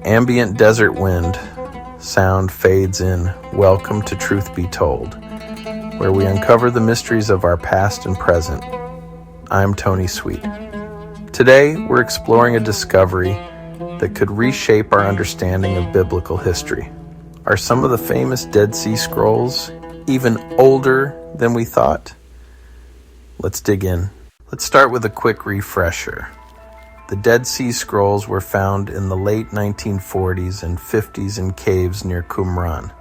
Ambient desert wind sound fades in. Welcome to Truth Be Told, where we uncover the mysteries of our past and present. I'm Tony Sweet. Today, we're exploring a discovery that could reshape our understanding of biblical history. Are some of the famous Dead Sea Scrolls even older than we thought? Let's dig in. Let's start with a quick refresher. The Dead Sea Scrolls were found in the late 1940s and 50s in caves near Qumran,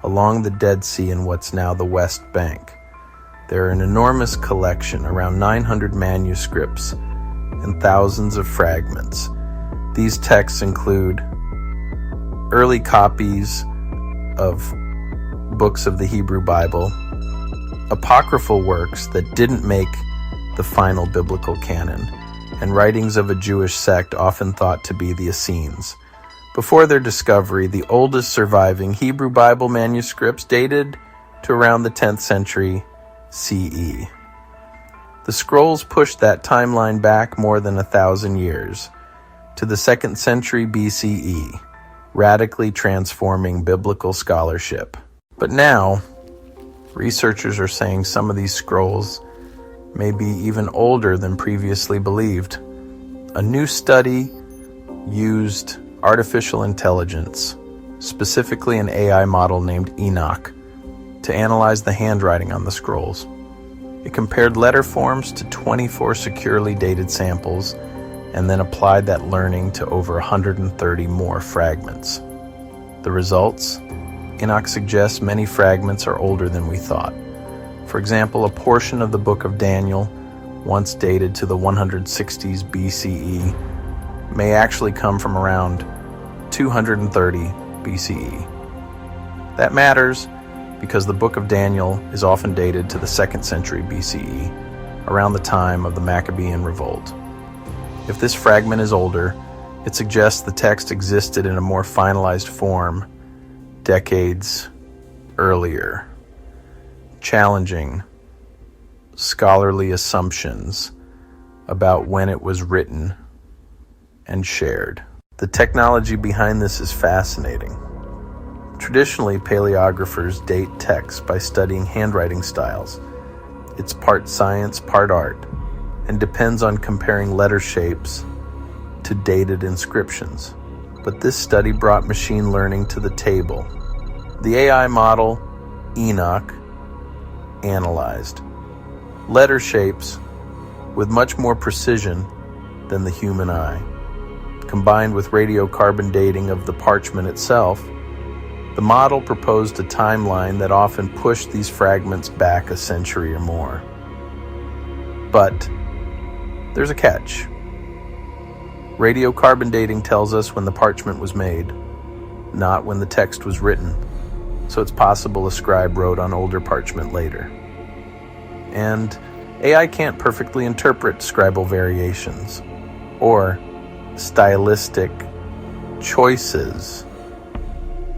along the Dead Sea in what's now the West Bank. They're an enormous collection, around 900 manuscripts and thousands of fragments. These texts include early copies of books of the Hebrew Bible, apocryphal works that didn't make the final biblical canon, and writings of a Jewish sect often thought to be the Essenes. Before their discovery, the oldest surviving Hebrew Bible manuscripts dated to around the 10th century CE. The scrolls pushed that timeline back more than 1,000 years, to the 2nd century BCE, radically transforming biblical scholarship. But now, researchers are saying some of these scrolls may be even older than previously believed. A new study used artificial intelligence, specifically an AI model named Enoch, to analyze the handwriting on the scrolls. It compared letter forms to 24 securely dated samples and then applied that learning to over 130 more fragments. The results? Enoch suggests many fragments are older than we thought. For example, a portion of the book of Daniel, once dated to the 160s BCE, may actually come from around 230 BCE. That matters because the book of Daniel is often dated to the 2nd century BCE, around the time of the Maccabean revolt. If this fragment is older, it suggests the text existed in a more finalized form decades earlier, challenging scholarly assumptions about when it was written and shared. The technology behind this is fascinating. Traditionally, paleographers date texts by studying handwriting styles. It's part science, part art, and depends on comparing letter shapes to dated inscriptions. But this study brought machine learning to the table. The AI model, Enoch, analyzed letter shapes with much more precision than the human eye. Combined with radiocarbon dating of the parchment itself, the model proposed a timeline that often pushed these fragments back a century or more. But there's a catch. Radiocarbon dating tells us when the parchment was made, not when the text was written. So it's possible a scribe wrote on older parchment later. And AI can't perfectly interpret scribal variations or stylistic choices.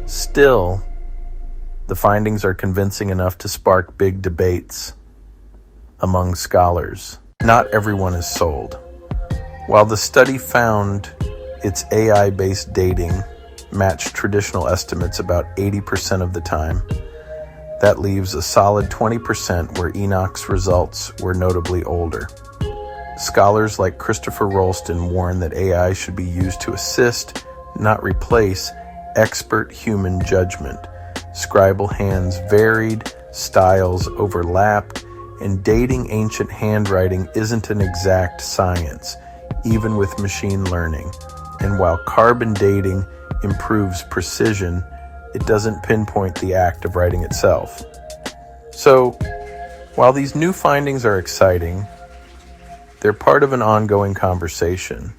Still, the findings are convincing enough to spark big debates among scholars. Not everyone is sold. While the study found its AI-based dating matched traditional estimates about 80% of the time, that leaves a solid 20% where Enoch's results were notably older. Scholars like Christopher Rolston warn that AI should be used to assist, not replace, expert human judgment. Scribal hands varied, styles overlapped, and dating ancient handwriting isn't an exact science, even with machine learning. And while carbon dating improves precision, it doesn't pinpoint the act of writing itself. So, while these new findings are exciting, they're part of an ongoing conversation,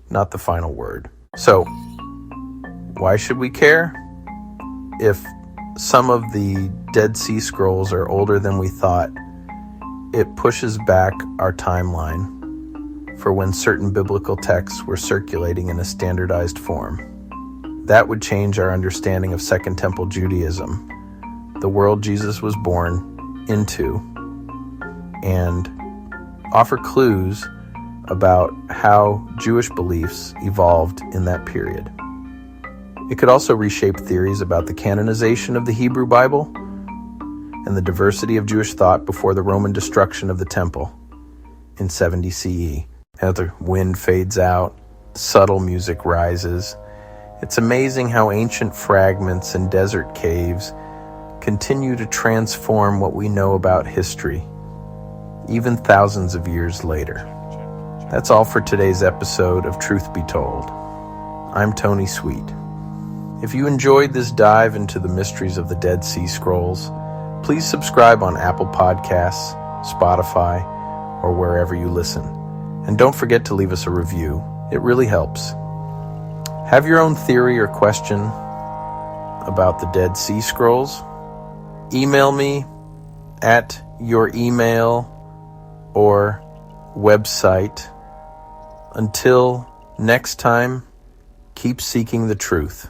not the final word. So, why should we care? If some of the Dead Sea Scrolls are older than we thought, it pushes back our timeline for when certain biblical texts were circulating in a standardized form. That would change our understanding of Second Temple Judaism, the world Jesus was born into, and offer clues about how Jewish beliefs evolved in that period. It could also reshape theories about the canonization of the Hebrew Bible and the diversity of Jewish thought before the Roman destruction of the Temple in 70 CE. As the wind fades out, subtle music rises. It's amazing how ancient fragments and desert caves continue to transform what we know about history, even thousands of years later. That's all for today's episode of Truth Be Told. I'm Tony Sweet. If you enjoyed this dive into the mysteries of the Dead Sea Scrolls, please subscribe on Apple Podcasts, Spotify, or wherever you listen. And don't forget to leave us a review. It really helps. Have your own theory or question about the Dead Sea Scrolls? Email me at your email or website. Until next time, keep seeking the truth.